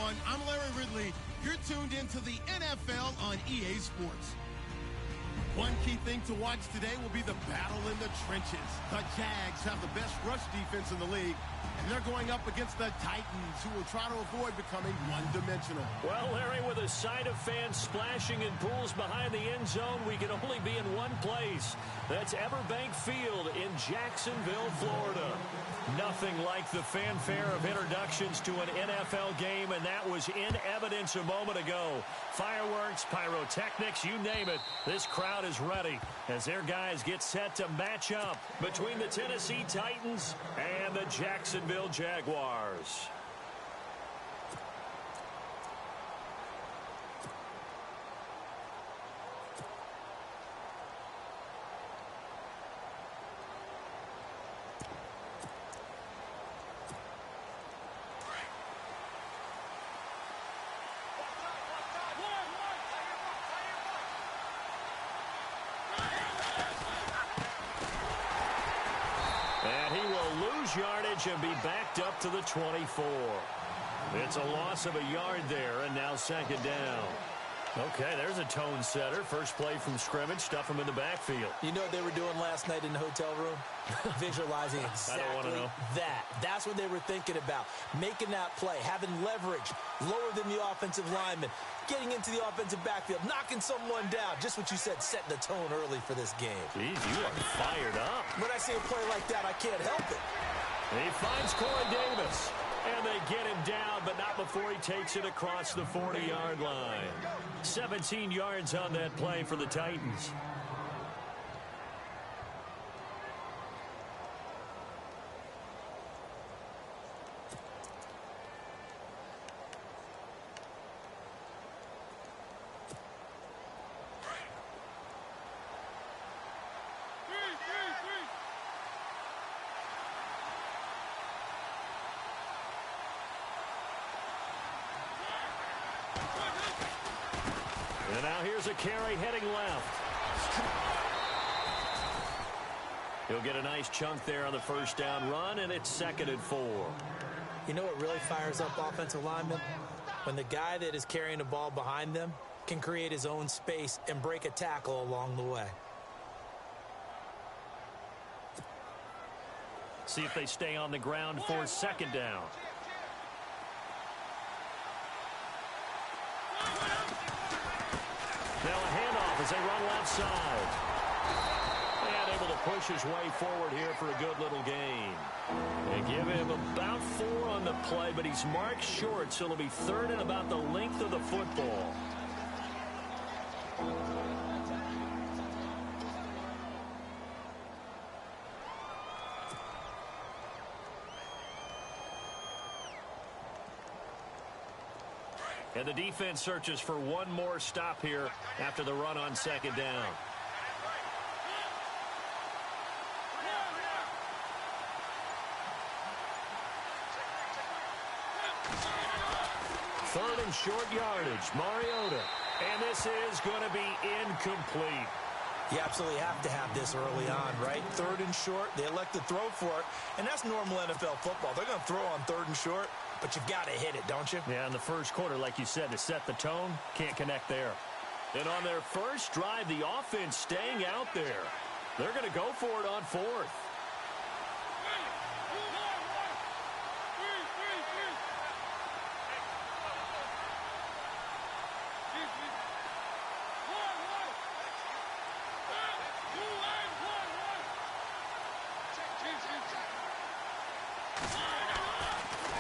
everyone. I'm Larry Ridley. You're tuned into the NFL on EA Sports. One key thing to watch today will be the battle in the trenches. The Jags have the best rush defense in the league, and they're going up against the Titans, who will try to avoid becoming one-dimensional. Well, Larry, with a sight of fans splashing in pools behind the end zone, we can only be in one place. That's Everbank Field in Jacksonville, Florida. Nothing like the fanfare of introductions to an NFL game, and that was in evidence a moment ago. Fireworks, pyrotechnics, you name it. This crowd is ready as their guys get set to match up between the Tennessee Titans and the Jacksonville Jaguars. And he will lose yardage and be backed up to the 24. It's a loss of a yard there, and now second down. Okay, there's a tone setter. First play from scrimmage, stuff him in the backfield. You know what they were doing last night in the hotel room? Visualizing exactly that. That's what they were thinking about. Making that play, having leverage, lower than the offensive lineman, getting into the offensive backfield, knocking someone down. Just what you said, setting the tone early for this game. Jeez, you are fired up. When I see a play like that, I can't help it. He finds Corey Davis. And they get him down, but not before he takes it across the 40-yard line. 17 yards on that play for the Titans. And now here's a carry heading left. He'll get a nice chunk there on the first down run, and it's 2nd and 4. You know what really fires up offensive linemen? When the guy that is carrying the ball behind them can create his own space and break a tackle along the way. See if they stay on the ground for second down. Now a handoff as they run left side. And able to push his way forward here for a good little gain. They give him about 4 on the play, but he's marked short, so it'll be 3rd and about the length of the football. And the defense searches for one more stop here after the run on second down. Third and short yardage, Mariota. And this is going to be incomplete. You absolutely have to have this early on, right? 3rd and short, they elect to throw for it, and that's normal NFL football. They're going to throw on 3rd and short, but you've got to hit it, don't you? Yeah, in the first quarter, like you said, to set the tone, can't connect there. And on their first drive, the offense staying out there. They're going to go for it on 4th.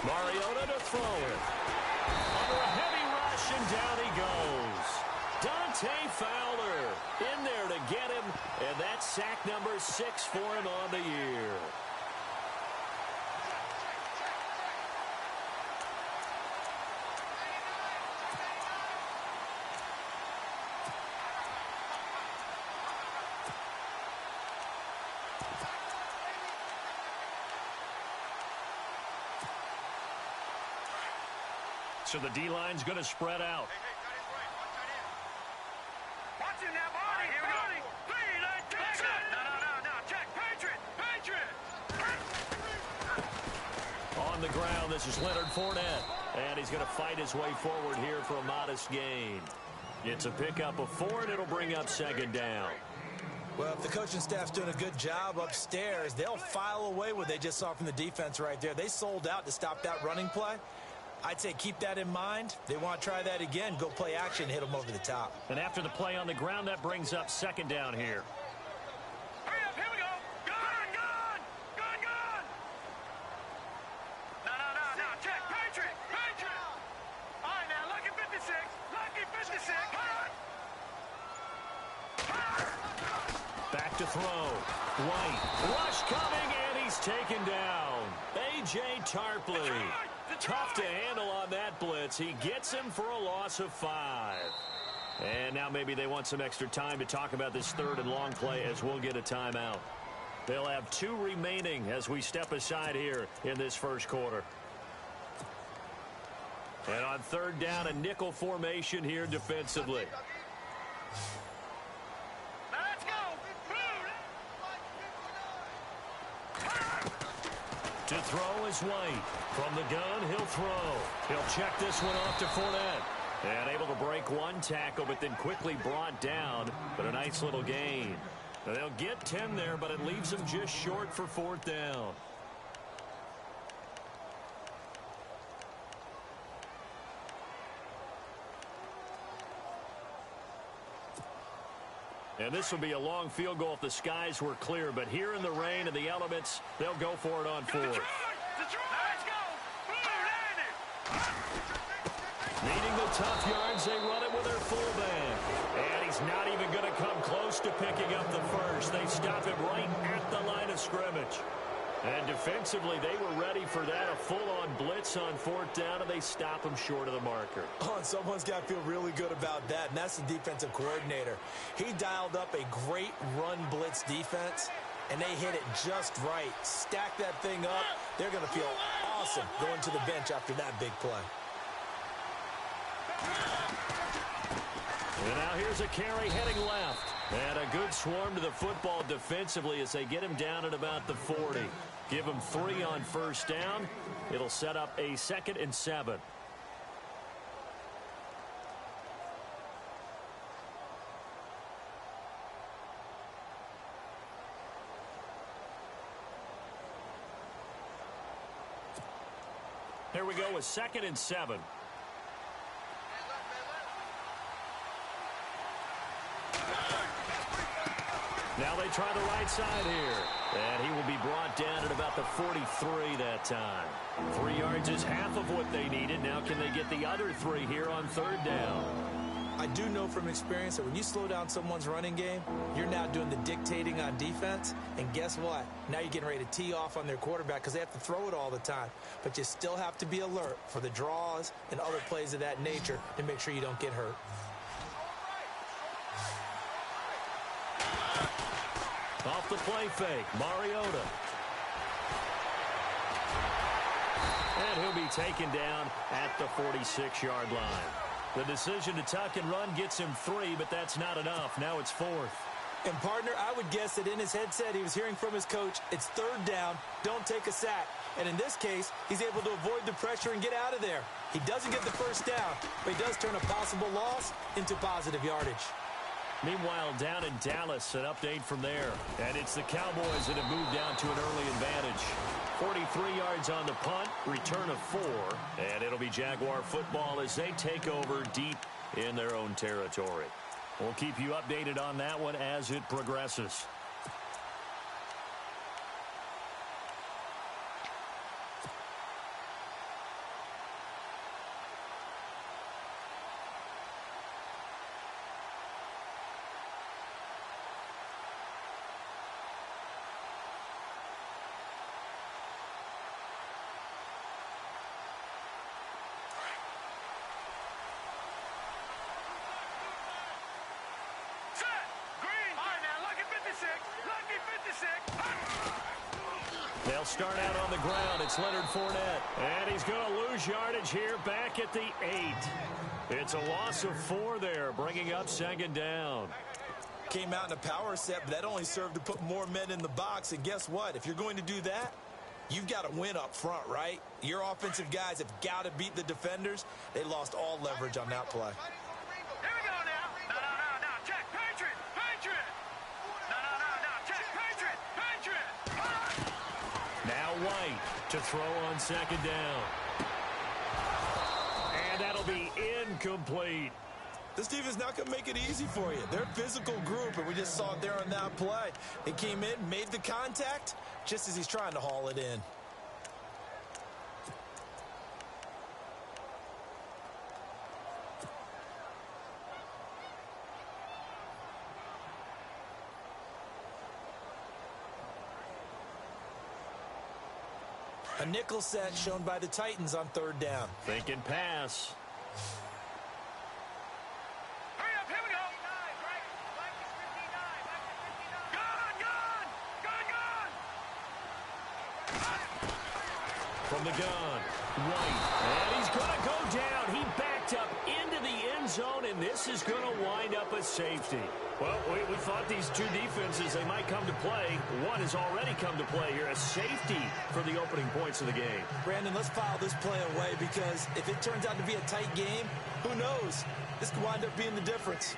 Mariota to throw it. Under a heavy rush, and down he goes. Dante Fowler in there to get him, and that's sack number 6 for him on the year. So the D-line's going to spread out. Watch him now, Barney. Here we go. No. Check. Patriot. On the ground, this is Leonard Fournette. And he's going to fight his way forward here for a modest gain. It's a pickup of 4, and it'll bring up second down. Well, if the coaching staff's doing a good job upstairs, they'll file away what they just saw from the defense right there. They sold out to stop that running play. I'd say keep that in mind. They want to try that again. Go play action, hit them over the top. And after the play on the ground, that brings up second down here. Hurry up, here we go. Gun, gun, gun, gun. No, check. Patriot. All right, now, lucky 56. Lucky 56. Back to throw. White. Rush coming, and he's taken down. A.J. Tarpley. Tough to handle on that blitz. He gets him for a loss of 5. And now maybe they want some extra time to talk about this third and long play as we'll get a timeout. They'll have 2 remaining as we step aside here in this first quarter. And on third down, a nickel formation here defensively. To throw is White. From the gun, he'll throw. He'll check this one off to Fournette. And able to break one tackle, but then quickly brought down. But a nice little gain. Now they'll get 10 there, but it leaves them just short for fourth down. And this will be a long field goal if the skies were clear. But here in the rain and the elements, they'll go for it on fourth. Let's go. Needing the tough yards, they run it with their fullback. And he's not even going to come close to picking up the first. They stop him right at the line of scrimmage. And defensively, they were ready for that, a full-on blitz on fourth down, and they stop him short of the marker. Oh, and someone's got to feel really good about that, and that's the defensive coordinator. He dialed up a great run blitz defense, and they hit it just right. Stack that thing up. They're going to feel awesome going to the bench after that big play. And now here's a carry heading left. And a good swarm to the football defensively as they get him down at about the 40. Give him 3 on first down. It'll set up a 2nd and 7. Here we go with 2nd and 7. Now they try the right side here. And he will be brought down at about the 43 that time. 3 yards is half of what they needed. Now can they get the other 3 here on third down? I do know from experience that when you slow down someone's running game, you're now doing the dictating on defense. And guess what? Now you're getting ready to tee off on their quarterback because they have to throw it all the time. But you still have to be alert for the draws and other plays of that nature to make sure you don't get hurt. Off the play fake, Mariota. And he'll be taken down at the 46-yard line. The decision to tuck and run gets him 3, but that's not enough. Now it's 4th. And, partner, I would guess that in his headset he was hearing from his coach, it's third down, don't take a sack. And in this case, he's able to avoid the pressure and get out of there. He doesn't get the first down, but he does turn a possible loss into positive yardage. Meanwhile, down in Dallas, an update from there. And it's the Cowboys that have moved down to an early advantage. 43 yards on the punt, return of 4. And it'll be Jaguar football as they take over deep in their own territory. We'll keep you updated on that one as it progresses. They'll start out on the ground. It's Leonard Fournette. And he's going to lose yardage here back at the 8. It's a loss of 4 there, bringing up second down. Came out in a power set, but that only served to put more men in the box. And guess what? If you're going to do that, You've got to win up front, right? Your offensive guys have got to beat the defenders. They lost all leverage on that play. Here we go now. No. Check. Patriot. No. Check. Patriot. Now White to throw on second down. And that'll be incomplete. This defense is not going to make it easy for you. They're a physical group, and we just saw it there on that play. It came in, made the contact, just as he's trying to haul it in. A nickel set shown by the Titans on third down. Thinking pass. Hurry up, here we go. Gun. From the gun, White. And he's going to go down. He backed up into the end zone, and this is going to wind up a safety. Well, we thought these two defenses, they might come to play. One has already come to play here, a safety for the opening points of the game. Brandon, let's file this play away because if it turns out to be a tight game, who knows? This could wind up being the difference.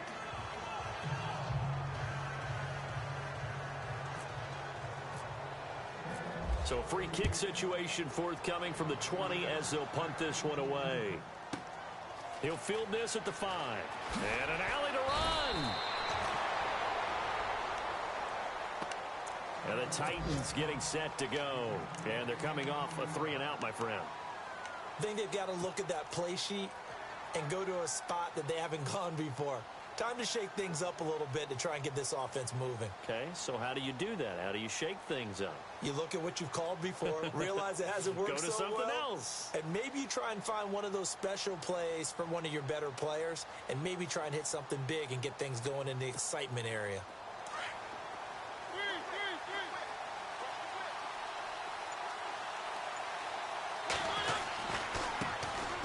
So a free kick situation forthcoming from the 20 as they'll punt this one away. He'll field this at the 5. And an alley to run. And the Titans getting set to go. And they're coming off a 3-and-out, my friend. I think they've got to look at that play sheet and go to a spot that they haven't gone before. Time to shake things up a little bit to try and get this offense moving. Okay, so how do you do that? How do you shake things up? You look at what you've called before, realize it hasn't worked so well. Go to something else. And maybe you try and find one of those special plays from one of your better players, and maybe try and hit something big and get things going in the excitement area.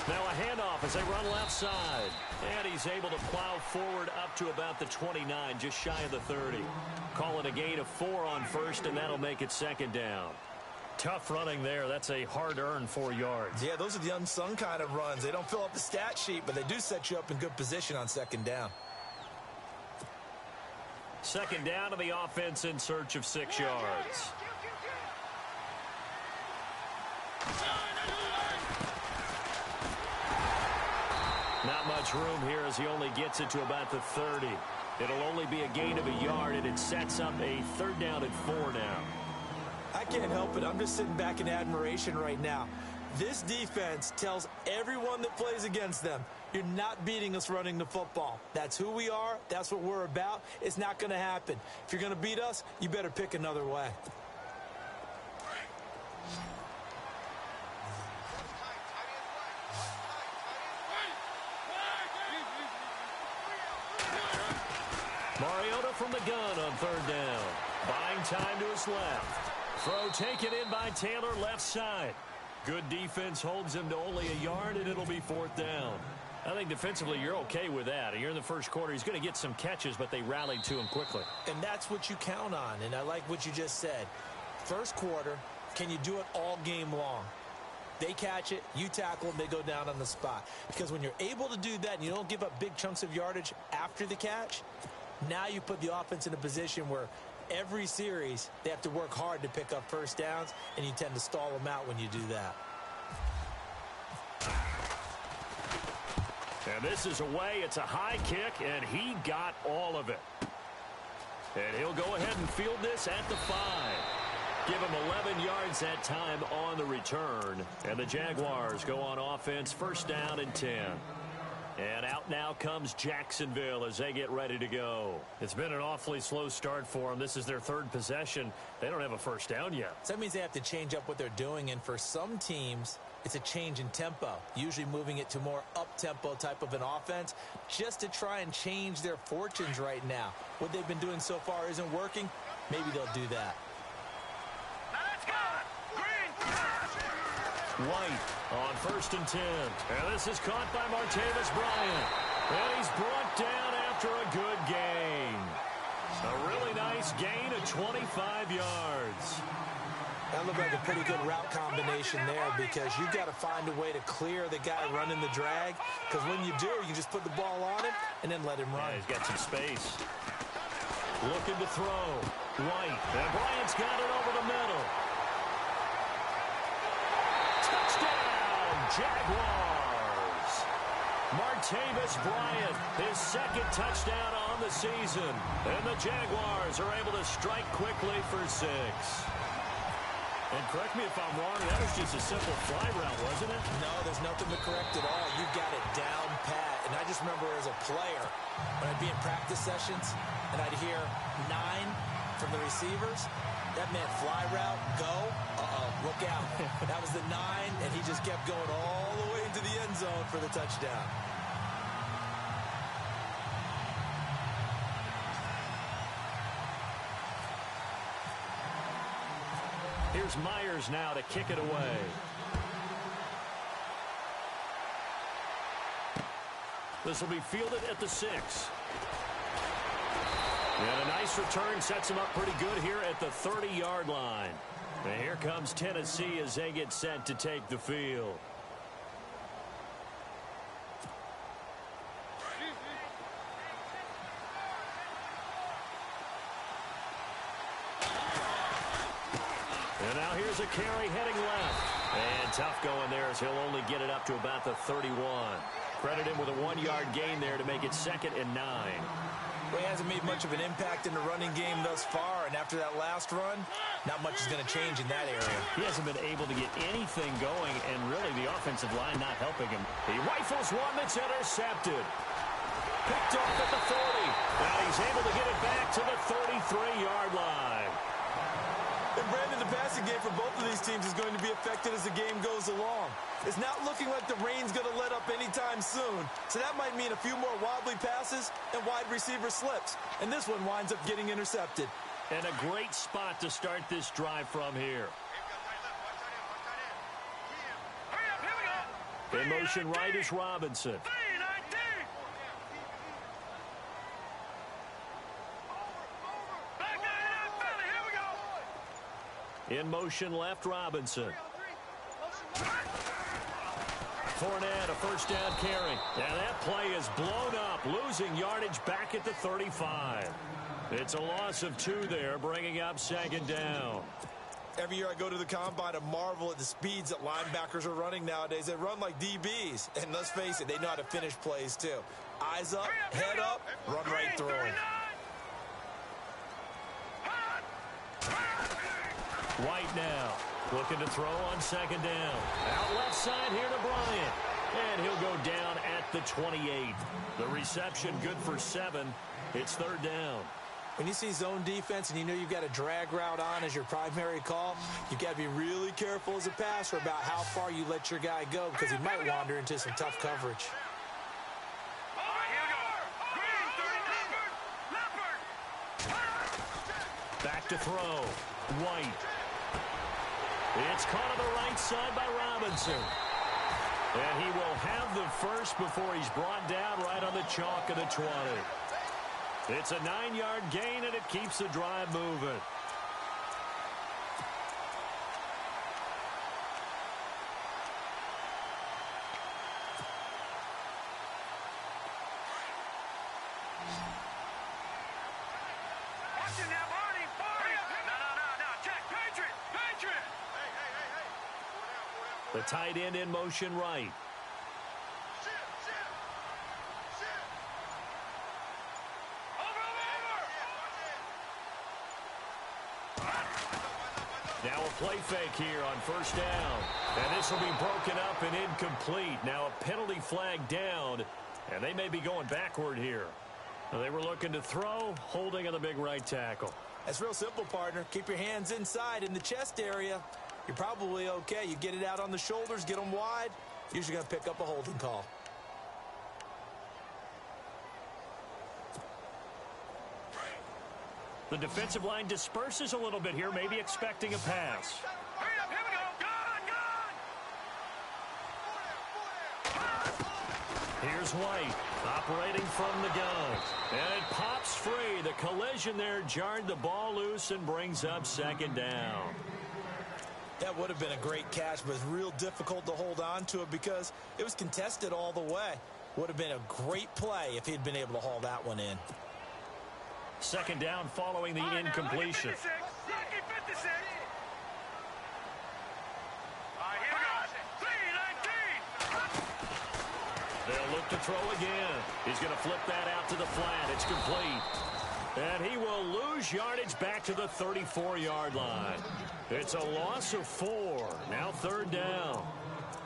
Now a handoff as they run left side. And he's able to plow forward up to about the 29, just shy of the 30. Call it a gain of 4 on first, and that'll make it second down. Tough running there. That's a hard-earned 4 yards. Yeah, those are the unsung kind of runs. They don't fill up the stat sheet, but they do set you up in good position on second down. Second down to the offense in search of 6 yards. Not much room here as he only gets it to about the 30. It'll only be a gain of a yard, and it sets up a third down and 4 now. I can't help it. I'm just sitting back in admiration right now. This defense tells everyone that plays against them, you're not beating us running the football. That's who we are. That's what we're about. It's not going to happen. If you're going to beat us, you better pick another way. Mariota from the gun on third down. Buying time to his left. Throw taken in by Taylor left side. Good defense holds him to only a yard, and it'll be fourth down. I think defensively you're okay with that. You're in the first quarter. He's going to get some catches, but they rallied to him quickly. And that's what you count on, and I like what you just said. First quarter, can you do it all game long? They catch it, you tackle them, they go down on the spot. Because when you're able to do that and you don't give up big chunks of yardage after the catch, now you put the offense in a position where every series they have to work hard to pick up first downs, and you tend to stall them out when you do that. And this is away. It's a high kick, and he got all of it. And he'll go ahead and field this at the 5. Give him 11 yards that time on the return. And the Jaguars go on offense, first down and 10. And out now comes Jacksonville as they get ready to go. It's been an awfully slow start for them. This is their third possession. They don't have a first down yet. So that means they have to change up what they're doing. And for some teams, it's a change in tempo, usually moving it to more up-tempo type of an offense just to try and change their fortunes right now. What they've been doing so far isn't working. Maybe they'll do that. White on first and 10. And this is caught by Martavis Bryant. And he's brought down after a good gain. A really nice gain of 25 yards. That looked like a pretty good route combination there because you've got to find a way to clear the guy running the drag, because when you do, you just put the ball on him and then let him run. Yeah, he's got some space. Looking to throw. White. And Bryant's got it over the middle. Touchdown, Jaguars. Martavis Bryant, his second touchdown on the season. And the Jaguars are able to strike quickly for 6. And correct me if I'm wrong, that was just a simple fly route, wasn't it? No, there's nothing to correct at all. You got it down pat. And I just remember as a player, when I'd be in practice sessions, and I'd hear 9 from the receivers, that meant fly route, go, look out. That was the 9, and he just kept going all the way into the end zone for the touchdown. Here's Myers now to kick it away. This will be fielded at the 6. And a nice return sets him up pretty good here at the 30-yard line. And here comes Tennessee as they get set to take the field. And now here's a carry heading left. And tough going there as he'll only get it up to about the 31. Credit him with a 1-yard gain there to make it 2nd and 9. Well, he hasn't made much of an impact in the running game thus far, and after that last run, not much is going to change in that area. He hasn't been able to get anything going, and really the offensive line not helping him. He rifles one that's intercepted. Picked off at the 40. Now he's able to get it back to the 33-yard line. And Brandon, the passing game for both of these teams is going to be affected as the game goes along. It's not looking like the rain's going to let up anytime soon, so that might mean a few more wobbly passes and wide receiver slips. And this one winds up getting intercepted. And a great spot to start this drive from here. In motion right is Robinson. In motion left, Robinson. Fournette, a first down carry. And that play is blown up, losing yardage back at the 35. It's a loss of 2 there, bringing up 2nd down. Every year I go to the combine, I marvel at the speeds that linebackers are running nowadays. They run like DBs. And let's face it, they know how to finish plays too. Eyes up, head up, run right through them. White now, looking to throw on 2nd down. Out left side here to Bryant. And he'll go down at the 28. The reception good for 7. It's 3rd down. When you see zone defense and you know you've got a drag route on as your primary call, you've got to be really careful as a passer about how far you let your guy go because he might wander into some tough coverage. Back to throw. White. It's caught on the right side by Robinson. And he will have the first before he's brought down right on the chalk of the 20. It's a 9-yard gain, and it keeps the drive moving. The tight end in motion right. Now a play fake here on 1st down. And this will be broken up and incomplete. Now a penalty flag down, and they may be going backward here. They were looking to throw, holding on the big right tackle. That's real simple, partner. Keep your hands inside in the chest area. You're probably okay. You get it out on the shoulders, get them wide. Usually going to pick up a holding call. The defensive line disperses a little bit here, maybe expecting a pass. Hurry up, here we go. Gun! Here's White, operating from the gun. And it pops free. The collision there jarred the ball loose and brings up 2nd down. That would have been a great catch, but it's real difficult to hold on to it because it was contested all the way. Would have been a great play if he'd been able to haul that one in. Second down following the incompletion. Lucky 56. All right, here we go. 3-19. They'll look to throw again. He's going to flip that out to the flat. It's complete. And he will lose yardage back to the 34-yard line. It's a loss of 4. Now third down.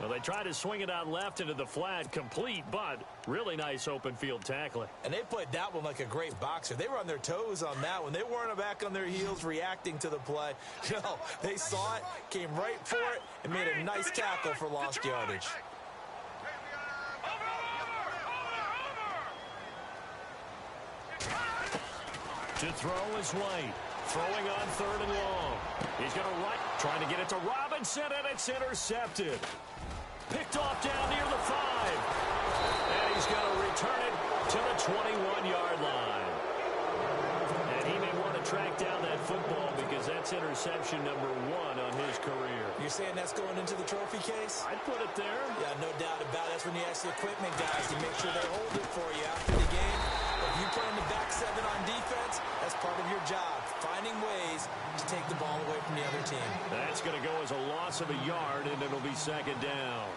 Well, they try to swing it out left into the flat, complete, but really nice open field tackling. And they played that one like a great boxer. They were on their toes on that one. They weren't back on their heels reacting to the play. No, they saw it, came right for it, and made a nice tackle for lost yardage. To throw is White. Throwing on third and long. He's going to right, trying to get it to Robinson, and it's intercepted. Picked off down near the 5. And he's going to return it to the 21-yard line. And he may want to track down that football because that's interception number 1 on his career. You're saying that's going into the trophy case? I'd put it there. Yeah, no doubt about it. That's when you ask the equipment guys to make sure they hold it for you after the game. If you play in the back 7 on defense, that's part of your job, finding ways to take the ball away from the other team. That's going to go as a loss of a yard, and it'll be second down.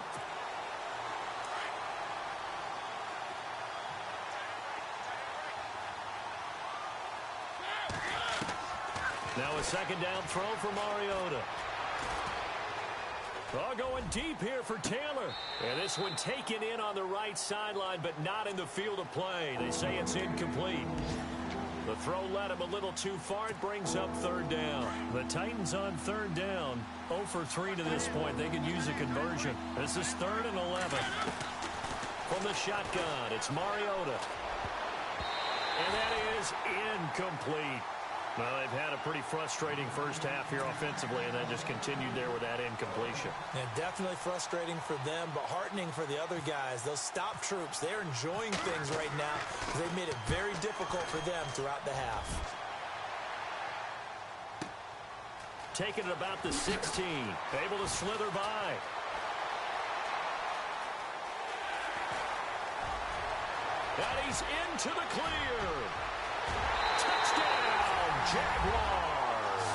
Now a second down throw for Mariota. Oh, going deep here for Taylor. And this one taken in on the right sideline, but not in the field of play. They say it's incomplete. The throw led him a little too far. It brings up third down. The Titans on third down. 0 for 3 to this point. They can use a conversion. This is 3rd and 11. From the shotgun, it's Mariota. And that is incomplete. Well, they've had a pretty frustrating first half here offensively, and then just continued there with that incompletion. And definitely frustrating for them, but heartening for the other guys. Those stop troops, they're enjoying things right now because they've made it very difficult for them throughout the half. Taking it about the 16. Able to slither by. And he's into the clear. Touchdown, Jaguars.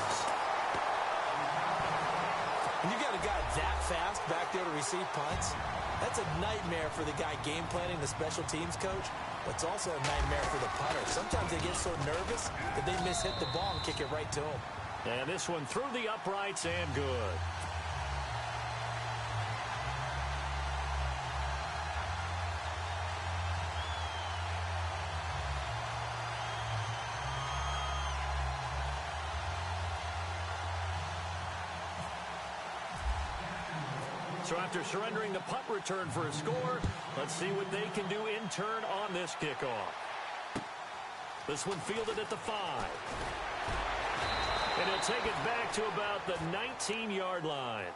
When you got a guy that fast back there to receive punts, that's a nightmare for the guy game planning, the special teams coach. But it's also a nightmare for the punter. Sometimes they get so nervous that they mishit the ball and kick it right to him. And this one through the uprights and good. So after surrendering the punt return for a score, let's see what they can do in turn on this kickoff. This one fielded at the 5. And he'll take it back to about the 19-yard line.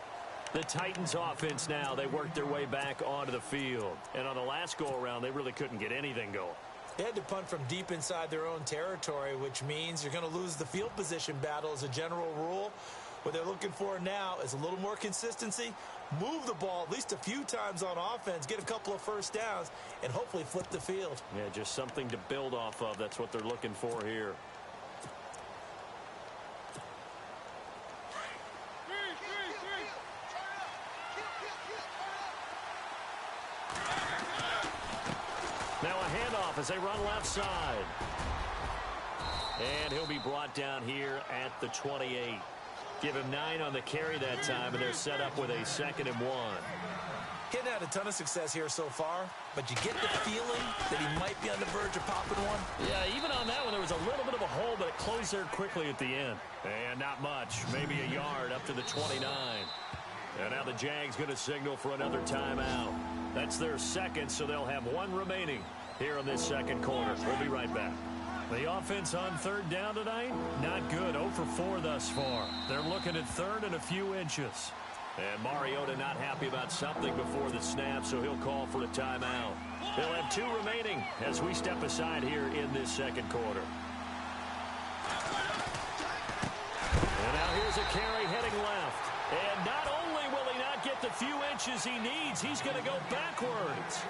The Titans offense now, they worked their way back onto the field. And on the last go-around, they really couldn't get anything going. They had to punt from deep inside their own territory, which means you're going to lose the field position battle as a general rule. What they're looking for now is a little more consistency, move the ball at least a few times on offense, get a couple of first downs, and hopefully flip the field. Yeah, just something to build off of. That's what they're looking for here. Now a handoff as they run left side. And he'll be brought down here at the 28. Give him 9 on the carry that time, and they're set up with a 2nd and 1. Getting had a ton of success here so far, but you get the feeling that he might be on the verge of popping one. Yeah, even on that one, there was a little bit of a hole, but it closed there quickly at the end. And not much, maybe a yard up to the 29. And now the Jags going to signal for another timeout. That's their 2nd, so they'll have 1 remaining here in this 2nd quarter. We'll be right back. The offense on 3rd down tonight, not good. 0 for 4 thus far. They're looking at 3rd and a few inches. And Mariota not happy about something before the snap, so he'll call for a timeout. They'll have 2 remaining as we step aside here in this 2nd quarter. And now here's a carry heading left. And not only will he not get the few inches he needs, he's going to go backwards.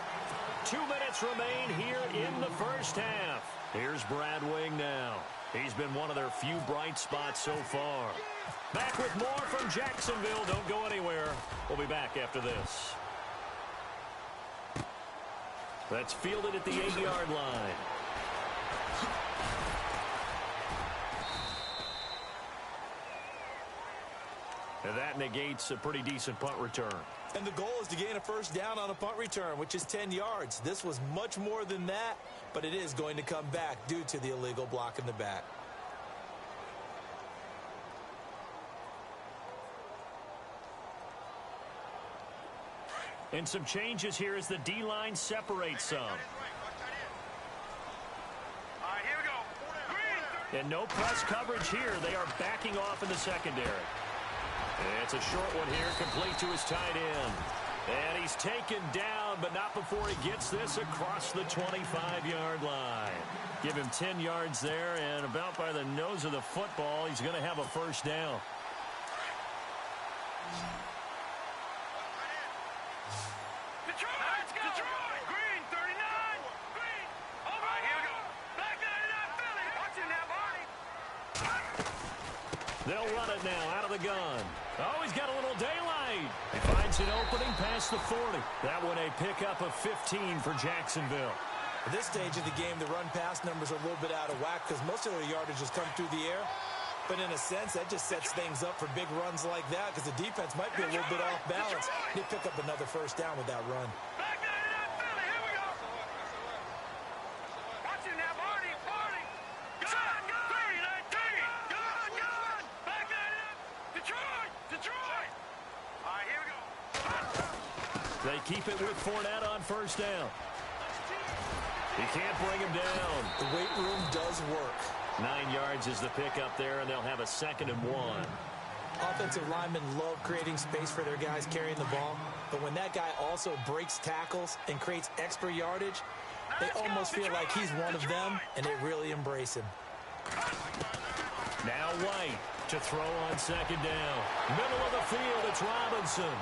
2 minutes remain here in the first half. Here's Brad Wing now. He's been one of their few bright spots so far. Back with more from Jacksonville. Don't go anywhere. We'll be back after this. That's fielded at the 8-yard line. And that negates a pretty decent punt return. And the goal is to gain a first down on a punt return, which is 10 yards. This was much more than that, but it is going to come back due to the illegal block in the back. And some changes here as the D-line separates some. All right, here we go. Green. And no press coverage here. They are backing off in the secondary. It's a short one here, complete to his tight end. And he's taken down, but not before he gets this across the 25-yard line. Give him 10 yards there, and about by the nose of the football, he's going to have a first down. Detroit! Detroit! Green, 39! Green! All right, here we go. Back 99, Philly. Watch it now, Barney. They'll run it now out of the gun. Oh, he's got a little daylight. He finds an opening past the 40. That one a pickup of 15 for Jacksonville. At this stage of the game, the run-pass numbers are a little bit out of whack because most of their yardage has come through the air. But in a sense, that just sets things up for big runs like that because the defense might be a little bit off balance. They pick up another first down with that run. Back 99, Philly. Here we go. Watch it now, Barney. Barney. Gun, gun. Green, 19. Gun, gun. Back 99. Detroit. Detroit. All right, here we go. They keep it with Fournette on first down. He can't bring him down. The weight room does work. 9 yards is the pickup there, and they'll have a 2nd and 1. Offensive linemen love creating space for their guys carrying the ball, but when that guy also breaks tackles and creates extra yardage, they almost feel like he's one of them, and they really embrace him. Now White to throw on 2nd down. Middle of the field, it's Robinson.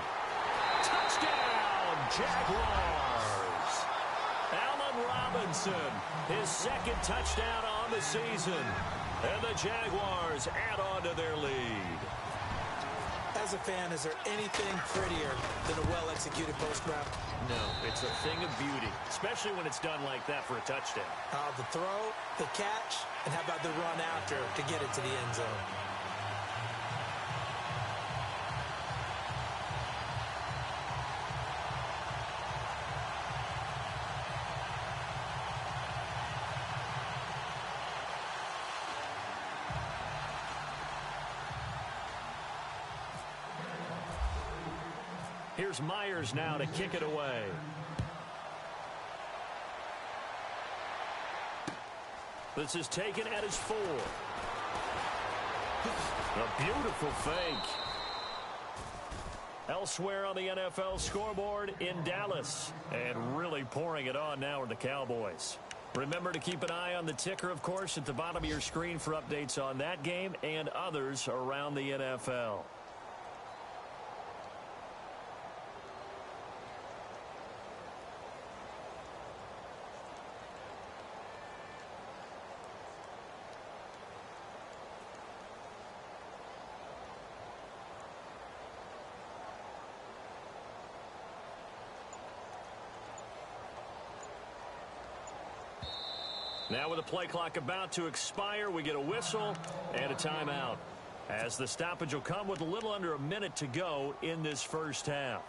Touchdown, Jaguars! Allen Robinson, his 2nd touchdown on the season. And the Jaguars add on to their lead. As a fan, is there anything prettier than a well-executed post route? No, it's a thing of beauty, especially when it's done like that for a touchdown. The throw, the catch, and how about the run after to get it to the end zone? Here's Myers now to kick it away. This is taken at his 4. A beautiful fake. Elsewhere on the NFL scoreboard in Dallas. And really pouring it on now are the Cowboys. Remember to keep an eye on the ticker, of course, at the bottom of your screen for updates on that game and others around the NFL. Now with the play clock about to expire, we get a whistle and a timeout, as the stoppage will come with a little under a minute to go in this first half.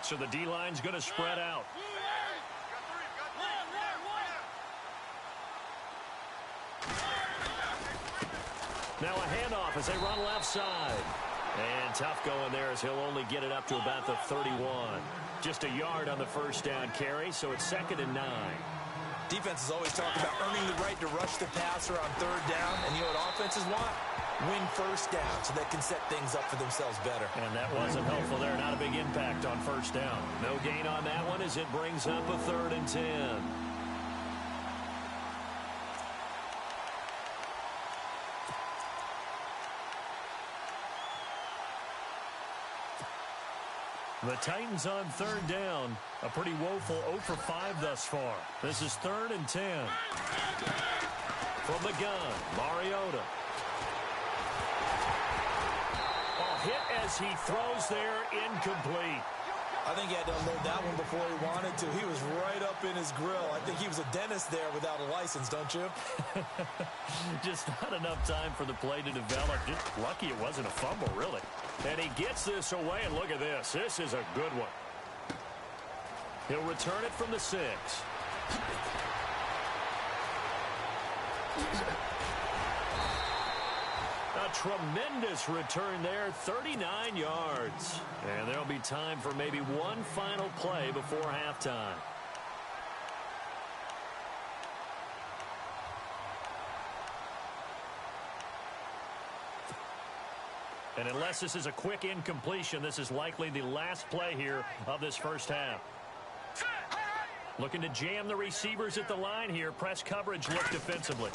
So the D-line's going to spread out. Now a handoff as they run left side. And tough going there as he'll only get it up to about the 31. Just a yard on the first down carry, so it's 2nd and 9. Defenses always talk about earning the right to rush the passer on 3rd down. And you know what offenses want? Win first down so they can set things up for themselves better. And that wasn't helpful there. Not a big impact on first down. No gain on that one as it brings up a 3rd and 10. The Titans on 3rd down. A pretty woeful 0 for 5 thus far. This is 3rd and 10. From the gun, Mariota. Hit as he throws there, incomplete. I think he had to unload that one before he wanted to. He was right up in his grill. I think he was a dentist there without a license, don't you? Just not enough time for the play to develop. Just lucky it wasn't a fumble, really. And he gets this away, and look at this. This is a good one. He'll return it from the 6. A tremendous return there, 39 yards. And there'll be time for maybe one final play before halftime. And unless this is a quick incompletion, this is likely the last play here of this first half. Looking to jam the receivers at the line here. Press coverage look defensively.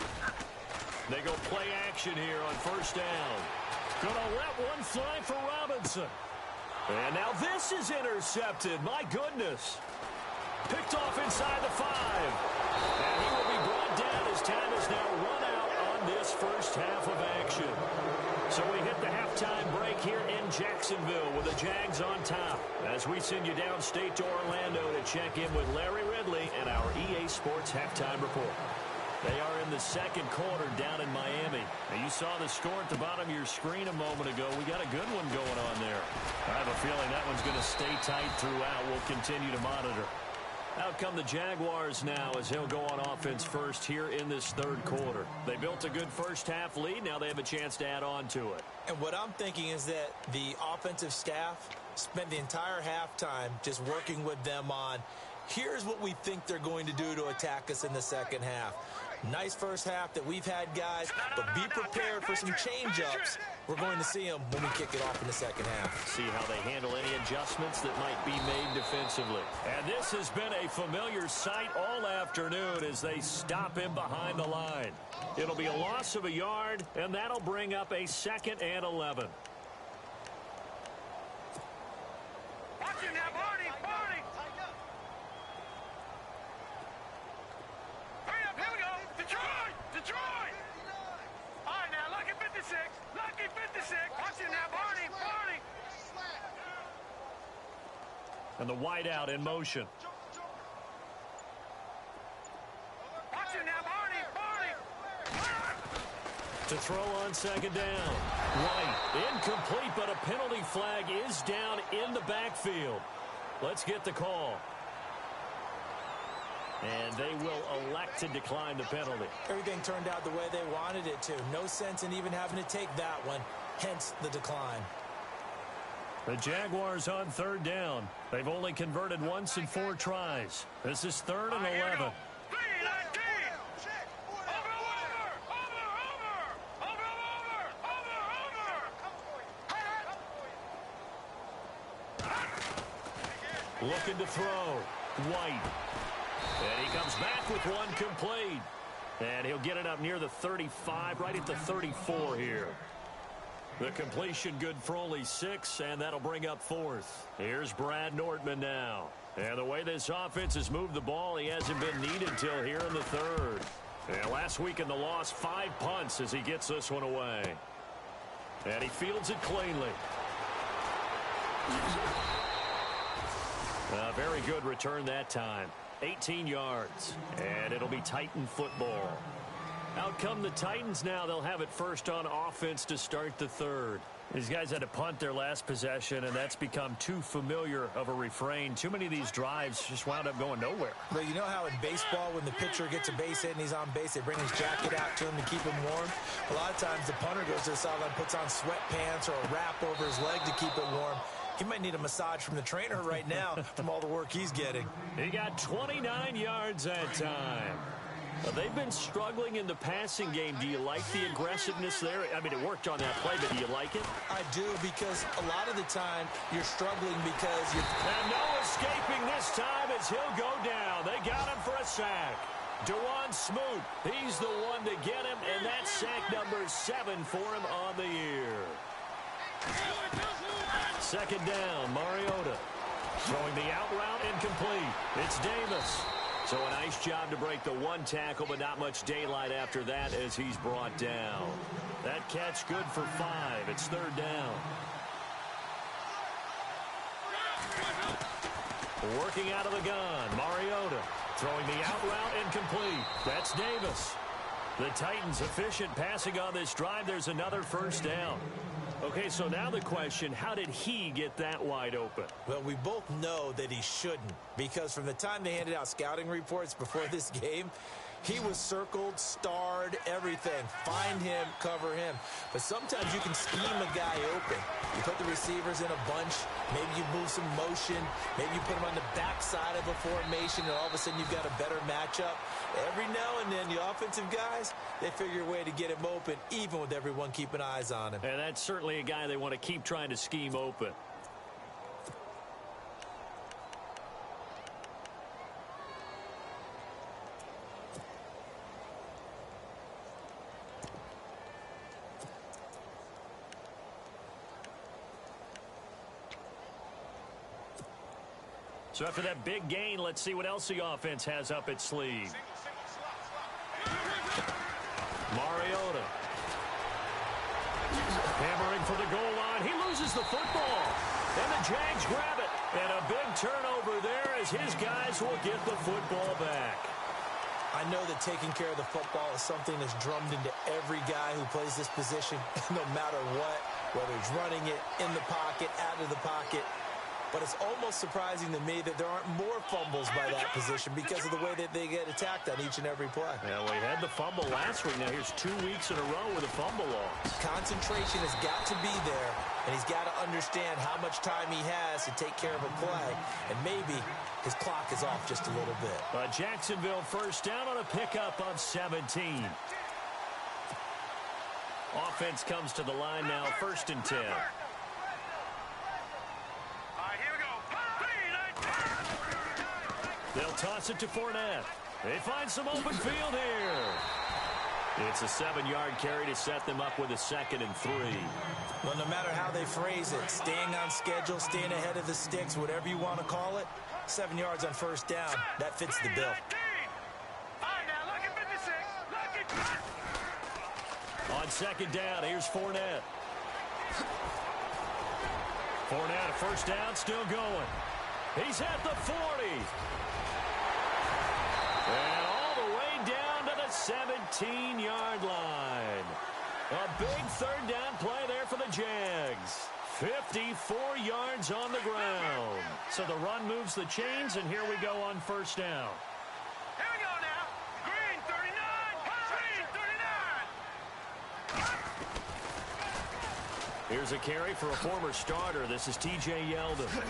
They go play action here on first down. Gonna let one fly for Robinson. And now this is intercepted. My goodness. Picked off inside the 5. And he will be brought down as time is now run out on this first half of action. So we hit the halftime break here in Jacksonville with the Jags on top. As we send you downstate to Orlando to check in with Larry Ridley and our EA Sports Halftime Report. They are in the second quarter down in Miami. Now, you saw the score at the bottom of your screen a moment ago. We got a good one going on there. I have a feeling that one's going to stay tight throughout. We'll continue to monitor. Out come the Jaguars now as he'll go on offense first here in this third quarter. They built a good first half lead. Now they have a chance to add on to it. And what I'm thinking is that the offensive staff spent the entire halftime just working with them on, here's what we think they're going to do to attack us in the second half. Nice first half that we've had, guys, but be prepared for some change-ups. We're going to see them when we kick it off in the second half. See how they handle any adjustments that might be made defensively. And this has been a familiar sight all afternoon as they stop him behind the line. It'll be a loss of a yard, and that'll bring up a 2nd and 11. Watch him now, Barney! Hurry up, here we go! Detroit! All right, now, lucky 56! Lucky 56! Watch him now, Barney! And the wideout in motion. Watch him now, Barney! To throw on second down. White, incomplete, but a penalty flag is down in the backfield. Let's get the call. And they will elect to decline the penalty. Everything turned out the way they wanted it to. No sense in even having to take that one, hence the decline. The Jaguars on third down. They've only converted once in 4 tries. This is 3rd and 11. Looking to throw. White. And he comes back with one complete. And he'll get it up near the 35, right at the 34 here. The completion good for only 6, and that'll bring up 4th. Here's Brad Nortman now. And the way this offense has moved the ball, he hasn't been needed till here in the 3rd. And last week in the loss, 5 punts as he gets this one away. And he fields it cleanly. A very good return that time. 18 yards. And it'll be Titan football. Out come the Titans now. They'll have it first on offense to start the third. These guys had to punt their last possession, and that's become too familiar of a refrain. Too many of these drives just wound up going nowhere. Well, you know how in baseball, when the pitcher gets a base hit and he's on base, they bring his jacket out to him to keep him warm? A lot of times the punter goes to the sideline, puts on sweatpants or a wrap over his leg to keep it warm. He might need a massage from the trainer right now from all the work he's getting. He got 29 yards that time. They've been struggling in the passing game. Do you like the aggressiveness there? I mean, it worked on that play, but do you like it? I do, because a lot of the time you're struggling because you're... And no escaping this time as he'll go down. They got him for a sack. Dewan Smoot, he's the one to get him, and that's sack number 7 for him on the year. Second down, Mariota. Throwing the out route incomplete. It's Davis. So a nice job to break the one tackle, but not much daylight after that as he's brought down. That catch good for 5. It's third down. Working out of the gun, Mariota. Throwing the out route incomplete. That's Davis. The Titans efficient passing on this drive. There's another first down. Okay, so now the question, how did he get that wide open? Well, we both know that he shouldn't, because from the time they handed out scouting reports before this game, he was circled, starred, everything. Find him, cover him. But sometimes you can scheme a guy open. You put the receivers in a bunch. Maybe you move some motion. Maybe you put them on the backside of a formation, and all of a sudden you've got a better matchup. Every now and then, the offensive guys, they figure a way to get him open, even with everyone keeping eyes on him. And that's certainly a guy they want to keep trying to scheme open. So after that big gain, let's see what else the offense has up its sleeve. Mariota. Hammering for the goal line. He loses the football. And the Jags grab it. And a big turnover there as his guys will get the football back. I know that taking care of the football is something that's drummed into every guy who plays this position, no matter what, whether he's running it, in the pocket, out of the pocket. But it's almost surprising to me that there aren't more fumbles by that position because of the way that they get attacked on each and every play. Yeah, we had the fumble last week. Now here's 2 weeks in a row with a fumble loss. Concentration has got to be there, and he's got to understand how much time he has to take care of a play. And maybe his clock is off just a little bit. Jacksonville first down on a pickup of 17. Offense comes to the line now, 1st and 10. They'll toss it to Fournette. They find some open field here. It's a 7-yard carry to set them up with a 2nd and 3. Well, no matter how they phrase it, staying on schedule, staying ahead of the sticks, whatever you want to call it, 7 yards on first down, that fits the bill. On 2nd down, here's Fournette. Fournette, a first down, still going. He's at the 40. And all the way down to the 17-yard line. A big 3rd down play there for the Jags. 54 yards on the ground. So the run moves the chains, and here we go on 1st down. Here we go now. Green 39. Green 39. Here's a carry for a former starter. This is T.J. Yeldon.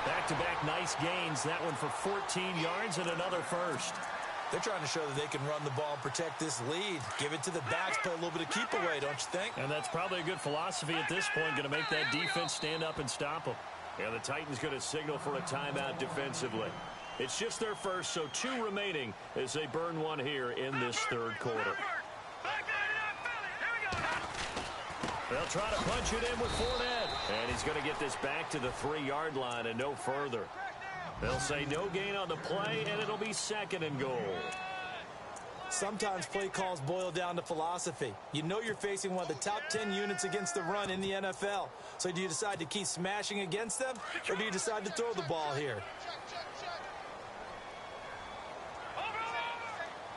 Back-to-back nice gains. That one for 14 yards and another first. They're trying to show that they can run the ball and protect this lead. Give it to the backs, play a little bit of keep away, don't you think? And that's probably a good philosophy at this point. Going to make that defense stand up and stop them. And the Titans going to signal for a timeout defensively. It's just their first, so 2 remaining as they burn one here in this 3rd quarter. They'll try to punch it in with Fournette. And he's going to get this back to the 3-yard line and no further. They'll say no gain on the play, and it'll be 2nd and goal. Sometimes play calls boil down to philosophy. You know you're facing one of the top 10 units against the run in the NFL. So do you decide to keep smashing against them, or do you decide to throw the ball here?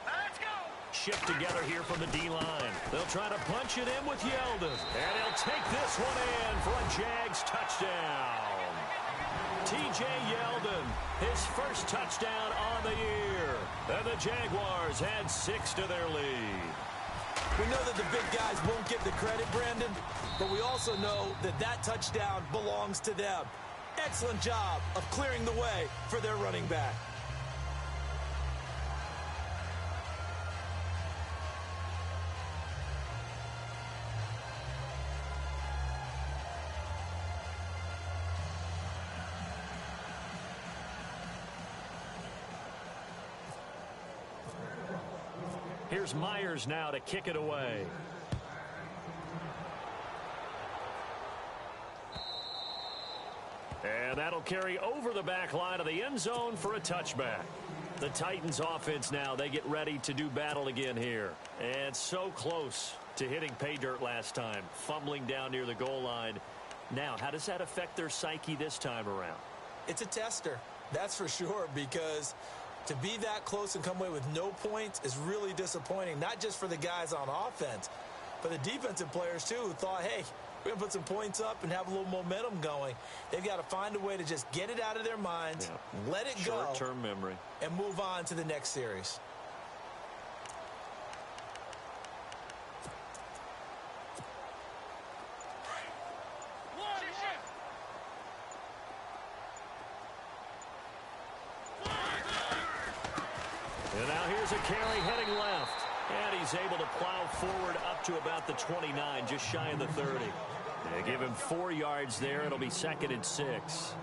Let's go. shift together here from the D-line. They'll try to punch it in with Yeldon. And he'll take this one in for a Jags touchdown. T.J. Yeldon, his first touchdown on the year. And the Jaguars add 6 to their lead. We know that the big guys won't get the credit, Brandon, but we also know that that touchdown belongs to them. Excellent job of clearing the way for their running back. Here's Myers now to kick it away. And that'll carry over the back line of the end zone for a touchback. The Titans offense now, they get ready to do battle again here. And so close to hitting pay dirt last time, fumbling down near the goal line. Now, how does that affect their psyche this time around? It's a tester, that's for sure, because to be that close and come away with no points is really disappointing, not just for the guys on offense, but the defensive players, too, who thought, hey, we're going to put some points up and have a little momentum going. They've got to find a way to just get it out of their minds, let it go, short-term memory, and move on to the next series. And now here's a carry heading left. And he's able to plow forward up to about the 29, just shy of the 30. They give him 4 yards there. It'll be 2nd and 6.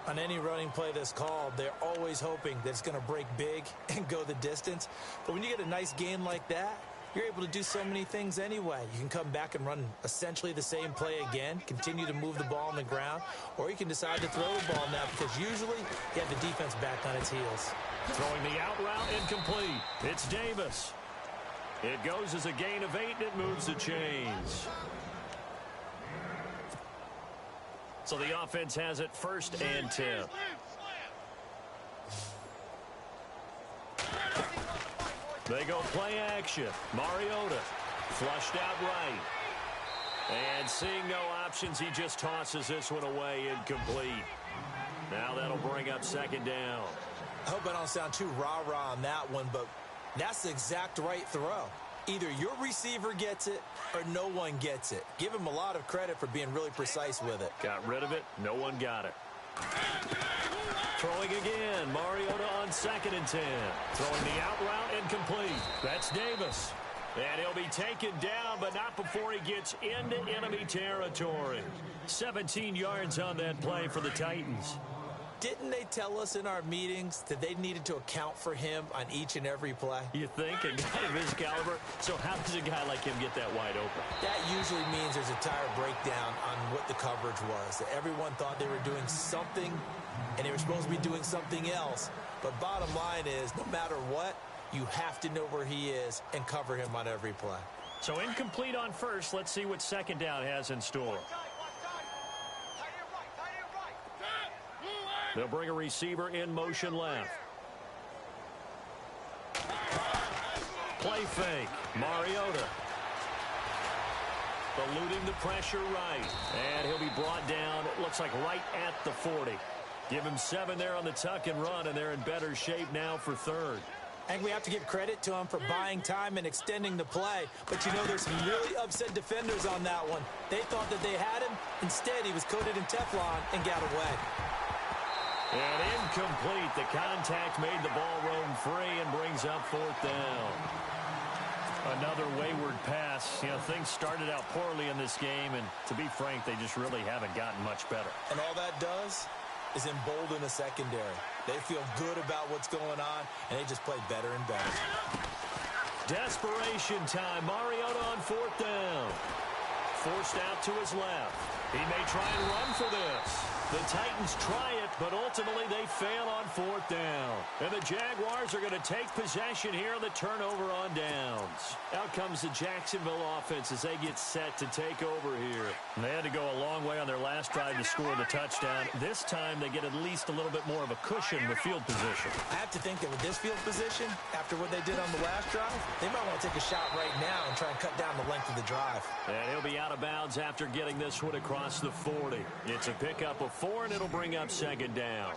On any running play that's called, they're always hoping that it's going to break big and go the distance. But when you get a nice gain like that, you're able to do so many things anyway. You can come back and run essentially the same play again, continue to move the ball on the ground, or you can decide to throw the ball now because usually you have the defense back on its heels. Throwing the out route incomplete. It's Davis. It goes as a gain of 8, and it moves the chains. So the offense has it 1st and 10. They go play action. Mariota flushed out right. And seeing no options, he just tosses this one away, incomplete. Now that'll bring up 2nd down. I hope I don't sound too rah-rah on that one, but that's the exact right throw. Either your receiver gets it or no one gets it. Give him a lot of credit for being really precise with it. Got rid of it. No one got it. Throwing again. Mariota on 2nd and 10. Throwing the out route incomplete. That's Davis. And he'll be taken down, but not before he gets into enemy territory. 17 yards on that play for the Titans. Didn't they tell us in our meetings that they needed to account for him on each and every play? You think? A guy of his caliber? So how does a guy like him get that wide open? That usually means there's a tire breakdown on what the coverage was. That everyone thought they were doing something, and they were supposed to be doing something else. But bottom line is, no matter what, you have to know where he is and cover him on every play. So incomplete on 1st. Let's see what 2nd down has in store. They'll bring a receiver in motion left. Play fake. Mariota. Eluding the pressure right. And he'll be brought down, it looks like right at the 40. Give him 7 there on the tuck and run, and they're in better shape now for 3rd. I think we have to give credit to him for buying time and extending the play. But, you know, there's some really upset defenders on that one. They thought that they had him. Instead, he was coated in Teflon and got away. And incomplete. The contact made the ball roam free and brings up 4th down. Another wayward pass. You know, things started out poorly in this game, and to be frank, they just really haven't gotten much better. And all that does is embolden the secondary. They feel good about what's going on, and they just play better and better. Desperation time. Mariota on 4th down. forced out to his left. He may try and run for this. The Titans try it, but ultimately they fail on 4th down. And the Jaguars are going to take possession here on the turnover on downs. Out comes the Jacksonville offense as they get set to take over here. And they had to go a long way on their last drive to score the touchdown. This time they get at least a little bit more of a cushion with field position. I have to think that with this field position, after what they did on the last drive, they might want to take a shot right now and try and cut down the length of the drive. And he'll be out of bounds after getting this one across the 40. It's a pickup of 4, and it'll bring up 2nd down.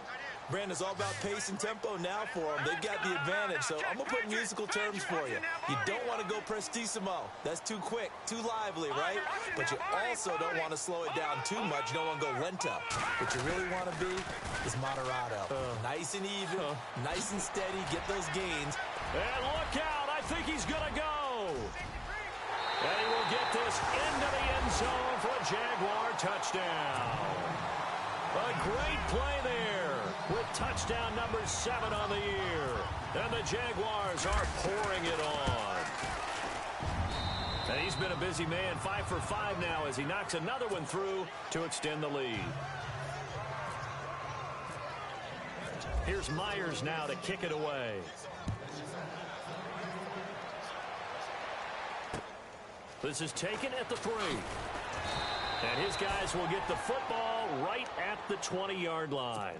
Brandon, it's all about pace and tempo now for them. They've got the advantage, so I'm going to put musical terms for you. You don't want to go prestissimo. That's too quick, too lively, right? But you also don't want to slow it down too much. You don't want to go lento. What you really want to be is moderato. Nice and even, nice and steady, get those gains. And look out, I think he's going to go. And he will get this into the end zone for a Jaguar touchdown. A great play there with touchdown number 7 on the year. And the Jaguars are pouring it on. And he's been a busy man, 5 for 5 now as he knocks another one through to extend the lead. Here's Myers now to kick it away. This is taken at the 3. And his guys will get the football right at the 20-yard line.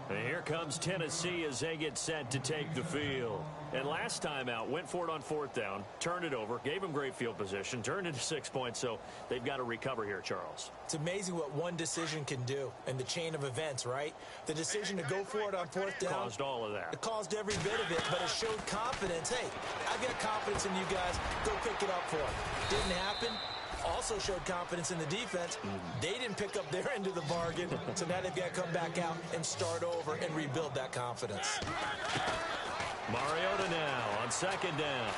And here comes Tennessee as they get set to take the field. And last time out, went for it on 4th down, turned it over, gave them great field position, turned into 6 points, so they've got to recover here, Charles. It's amazing what one decision can do in the chain of events, right? The decision to go for it on 4th down. Caused all of that. It caused every bit of it, but it showed confidence. Hey, I've got confidence in you guys. Go pick it up for them. Didn't happen. Also showed confidence in the defense. They didn't pick up their end of the bargain, so now they've got to come back out and start over and rebuild that confidence. Mariota now on 2nd down.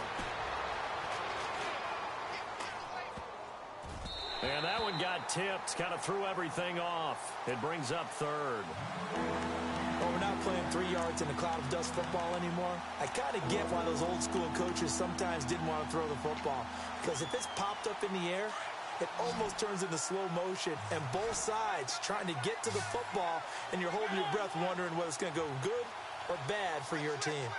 And that one got tipped, kind of threw everything off. It brings up 3rd. Well, we're not playing 3 yards in a cloud of dust football anymore. I kind of get why those old school coaches sometimes didn't want to throw the football. Because if it's popped up in the air, it almost turns into slow motion. And both sides trying to get to the football, and you're holding your breath wondering whether it's going to go good or bad for your team.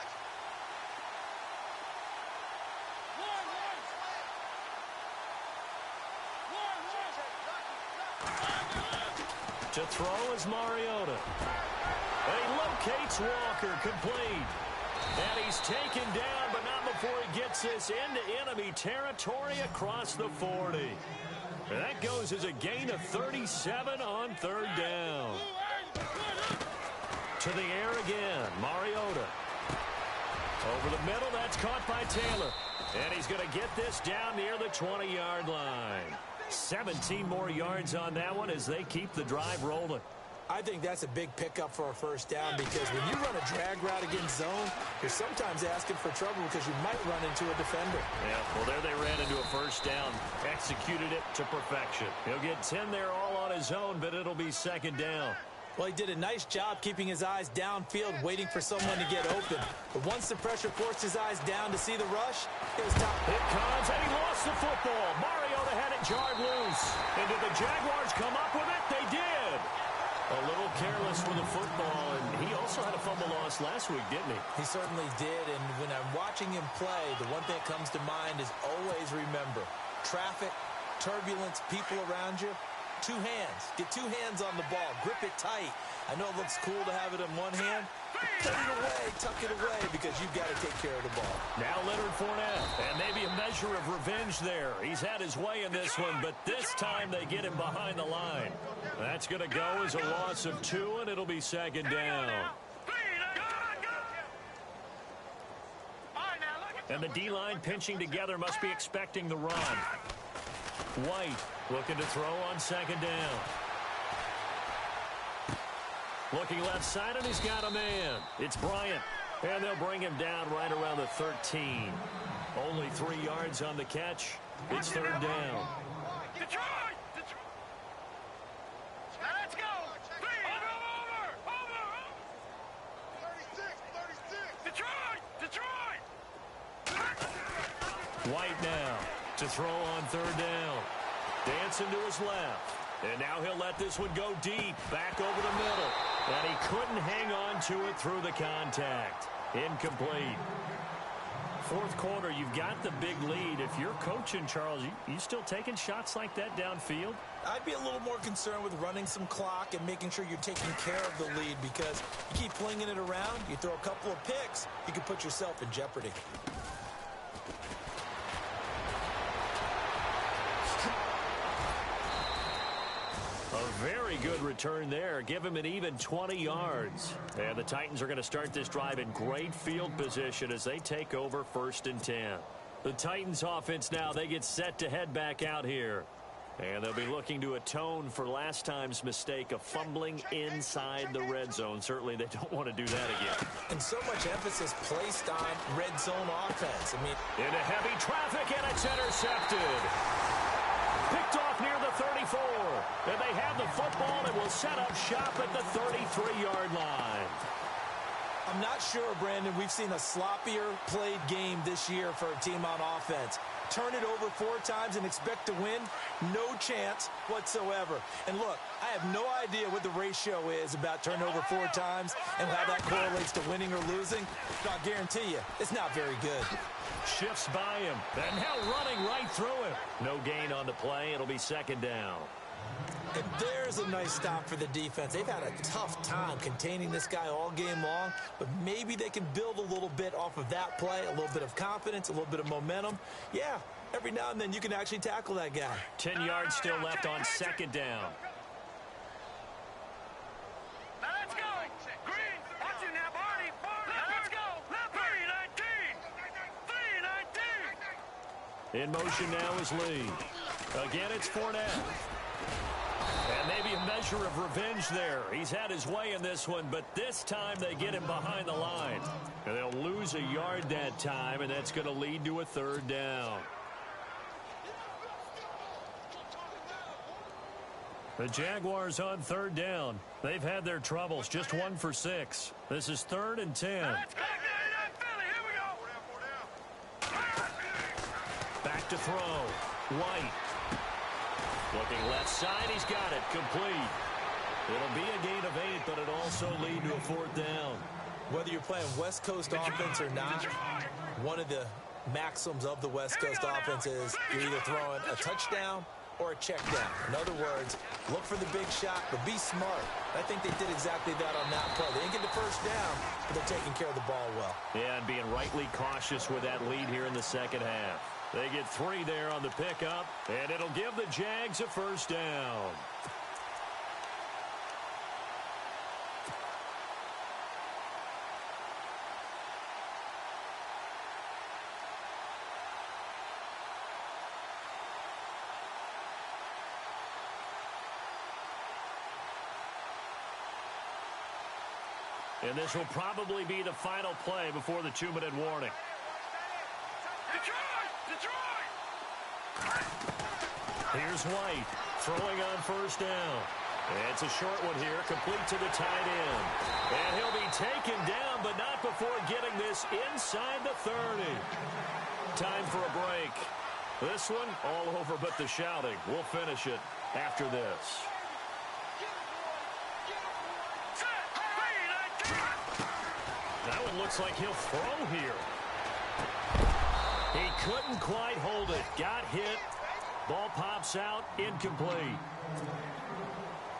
To throw is Mariota. And he locates Walker, complete. And he's taken down, but not before he gets this into enemy territory across the 40. And that goes as a gain of 37 on 3rd down. To the air again, Mariota. Over the middle, that's caught by Taylor. And he's going to get this down near the 20-yard line. 17 more yards on that one as they keep the drive rolling. I think that's a big pickup for a 1st down because when you run a drag route against zone, you're sometimes asking for trouble because you might run into a defender. Yeah, well, there they ran into a 1st down, executed it to perfection. He'll get 10 there all on his own, but it'll be 2nd down. Well, he did a nice job keeping his eyes downfield, waiting for someone to get open. But once the pressure forced his eyes down to see the rush, it was time. It comes, and he lost the football. Mariota had it jarred loose. And did the Jaguars come up with it? They did. A little careless with the football, and he also had a fumble loss last week, didn't he? He certainly did, and when I'm watching him play, the one thing that comes to mind is always remember, traffic, turbulence, people around you. 2 hands. Get 2 hands on the ball. Grip it tight. I know it looks cool to have it in one hand. But put it away. Tuck it away because you've got to take care of the ball. Now Leonard Fournette. And maybe a measure of revenge there. He's had his way in this one, but this time they get him behind the line. That's going to go as a loss of 2, and it'll be 2nd down. And the D-line pinching together must be expecting the run. White looking to throw on 2nd down. Looking left side, and he's got a man. It's Bryant. And they'll bring him down right around the 13. Only 3 yards on the catch. It's 3rd down. Detroit! Let's go! Over! 36! Detroit! White now to throw on 3rd down. Dan Johnson to his left. And now he'll let this one go deep, back over the middle. And he couldn't hang on to it through the contact. Incomplete. Fourth quarter, you've got the big lead. If you're coaching, Charles, you still taking shots like that downfield? I'd be a little more concerned with running some clock and making sure you're taking care of the lead, because you keep flinging it around, you throw a couple of picks, you can put yourself in jeopardy. A very good return there. Give him an even 20 yards. And the Titans are going to start this drive in great field position as they take over 1st and 10. The Titans offense now, they get set to head back out here. And they'll be looking to atone for last time's mistake of fumbling inside the red zone. Certainly they don't want to do that again. And so much emphasis placed on red zone offense. I mean, into heavy traffic, and it's intercepted. Picked off near the 34. And they have the football and will set up shop at the 33-yard line. I'm not sure, Brandon, we've seen a sloppier played game this year for a team on offense. Turn it over 4 times and expect to win? No chance whatsoever. And look, I have no idea what the ratio is about turnover 4 times and how that correlates to winning or losing. But I'll guarantee you, it's not very good. Shifts by him, and now running right through him. No gain on the play. It'll be 2nd down. And there's a nice stop for the defense. They've had a tough time containing this guy all game long, but maybe they can build a little bit off of that play, a little bit of confidence, a little bit of momentum. Yeah, every now and then you can actually tackle that guy. 10 yards still left on 2nd down. Now let's go. Green, watch you now, Barney. Now let's go. 3-19. 3-19. In motion now is Lee. Again, it's Fournette. And maybe a measure of revenge there. He's had his way in this one, but this time they get him behind the line. And they'll lose a yard that time, and that's going to lead to a 3rd down. The Jaguars on 3rd down. They've had their troubles, just 1 for 6. This is 3rd and 10. Back to throw. White. Looking left side, he's got it, complete. It'll be a gain of 8, but it also lead to a 4th down. Whether you're playing West Coast offense or not, one of the maxims of the West Coast offense is you're either throwing a touchdown or a check down. In other words, look for the big shot, but be smart. I think they did exactly that on that play. They didn't get the 1st down, but they're taking care of the ball well. Yeah, and being rightly cautious with that lead here in the 2nd half. They get 3 there on the pickup, and it'll give the Jags a 1st down. And this will probably be the final play before the 2-minute warning. Here's White, throwing on 1st down. It's a short one here, complete to the tight end. And he'll be taken down, but not before getting this inside the 30. Time for a break. This one, all over but the shouting. We'll finish it after this. That one looks like he'll throw here. He couldn't quite hold it. Got hit. Ball pops out, incomplete.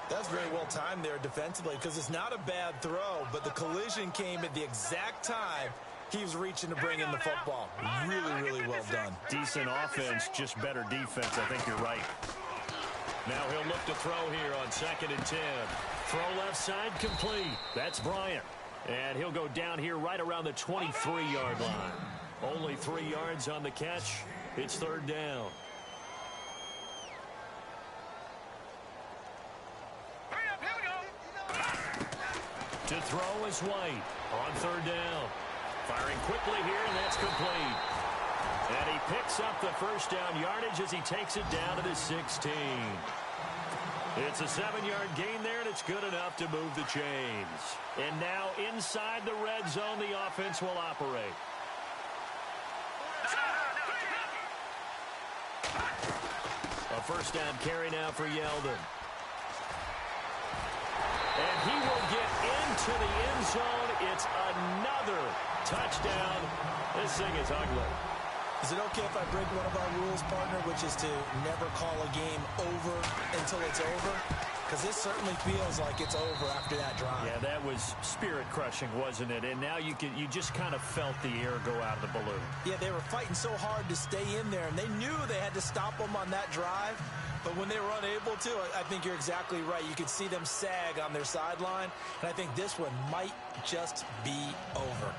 That's very well timed there defensively, because it's not a bad throw, but the collision came at the exact time he was reaching to bring in the football. Really, really well done. Decent offense, just better defense. I think you're right. Now he'll look to throw here on 2nd and 10. Throw left side, complete. That's Bryant. And he'll go down here right around the 23-yard line. Only 3 yards on the catch. It's 3rd down. To throw is White on 3rd down. Firing quickly here, and that's complete. And he picks up the 1st down yardage as he takes it down to the 16. It's a 7-yard gain there, and it's good enough to move the chains. And now inside the red zone, the offense will operate. A first down carry now for Yeldon. And he will get into the end zone. It's another touchdown. This thing is ugly. Is it okay if I break one of our rules, partner, which is to never call a game over until it's over? Because this certainly feels like it's over after that drive. Yeah, that was spirit-crushing, wasn't it? And now you just kind of felt the air go out of the balloon. Yeah, they were fighting so hard to stay in there, and they knew they had to stop them on that drive. But when they were unable to, I think you're exactly right. You could see them sag on their sideline, and I think this one might just be over.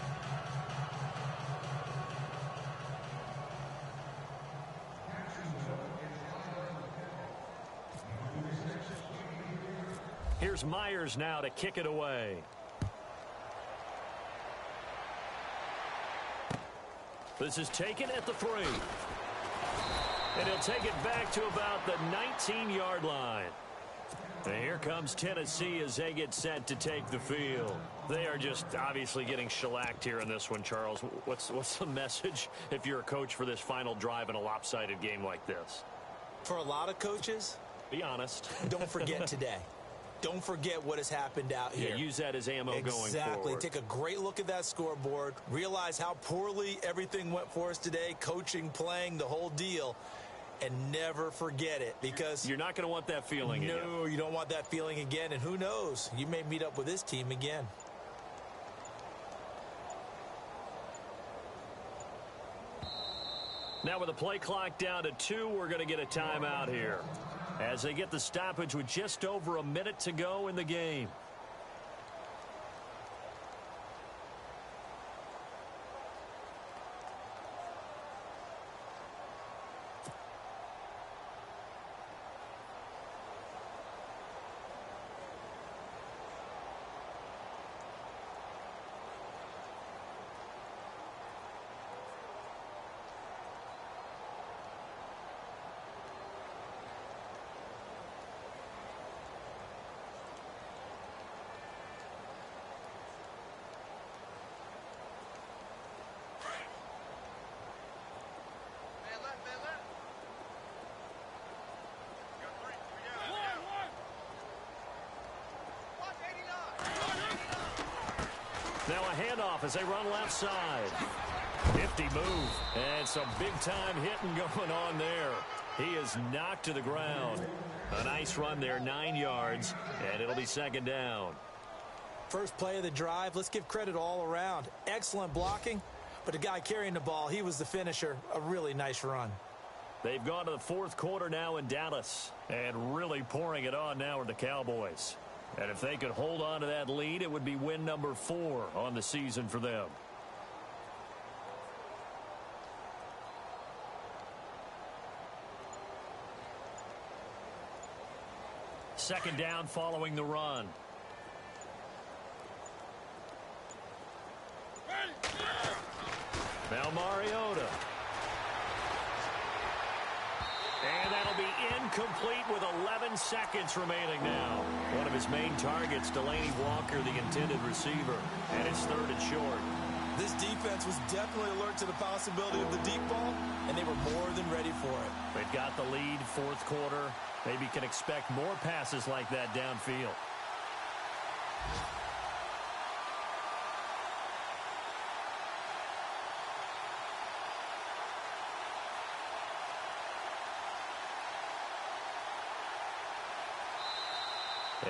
Here's Myers now to kick it away. This is taken at the 3. And he'll take it back to about the 19-yard line. And here comes Tennessee as they get set to take the field. They are just obviously getting shellacked here in this one, Charles. What's the message if you're a coach for this final drive in a lopsided game like this? For a lot of coaches, be honest. Don't forget today. Don't forget what has happened out here. Yeah, use that as ammo going forward. Exactly. Take a great look at that scoreboard. Realize how poorly everything went for us today. Coaching, playing, the whole deal. And never forget it, because you're not going to want that feeling again. No, you don't want that feeling again. And who knows? You may meet up with this team again. Now with the play clock down to 2, we're going to get a timeout here as they get the stoppage with just over a minute to go in the game. Now a handoff as they run left side. 50 move. And some big-time hitting going on there. He is knocked to the ground. A nice run there, 9 yards, and it'll be second down. First play of the drive. Let's give credit all around. Excellent blocking, but the guy carrying the ball, he was the finisher. A really nice run. They've gone to the fourth quarter now in Dallas, and really pouring it on now are the Cowboys. And if they could hold on to that lead, it would be win number 4 on the season for them. Second down following the run. Now Mariota. And that'll be incomplete with 11 seconds remaining now. One of his main targets, Delaney Walker, the intended receiver. And it's third and short. This defense was definitely alert to the possibility of the deep ball, and they were more than ready for it. They've got the lead, fourth quarter. Maybe can expect more passes like that downfield.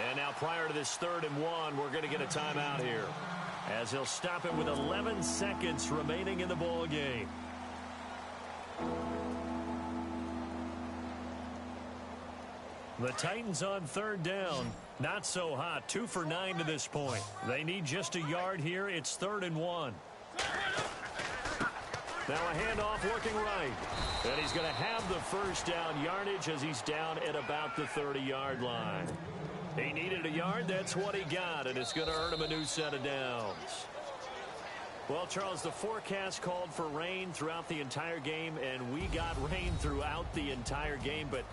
And now prior to this 3rd and 1, we're going to get a timeout here, as he'll stop it with 11 seconds remaining in the ball game. The Titans on 3rd down. Not so hot. 2 for 9 to this point. They need just a yard here. It's 3rd and 1. Now a handoff working right. And he's going to have the first down yardage as he's down at about the 30-yard line. He needed a yard. That's what he got, and it's going to earn him a new set of downs. Well, Charles, the forecast called for rain throughout the entire game, and we got rain throughout the entire game. But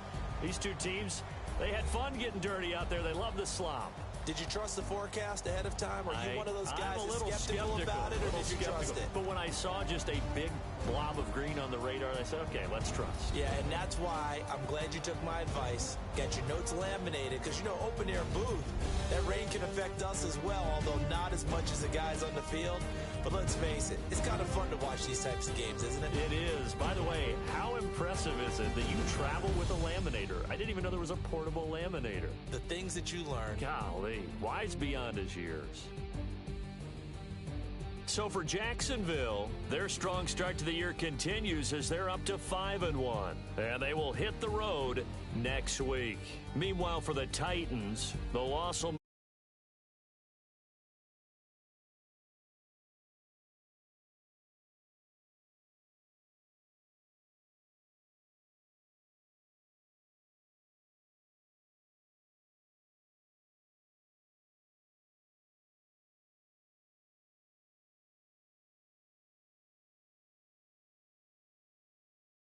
these two teams, they had fun getting dirty out there. They love the slop. Did you trust the forecast ahead of time? Are you one of those guys I'm a little skeptical about it, or did you trust it? But when I saw just a big blob of green on the radar. I said, okay, let's trust. Yeah, and that's why I'm glad you took my advice. Get your notes laminated, because, open air booth, that rain can affect us as well, although not as much as the guys on the field. But let's face it, it's kind of fun to watch these types of games, isn't it? It is. By the way, how impressive is it that you travel with a laminator? I didn't even know there was a portable laminator. The things that you learn. Golly, wise beyond his years. So for Jacksonville, their strong start to the year continues as they're up to 5-1. And they will hit the road next week. Meanwhile, for the Titans, the loss will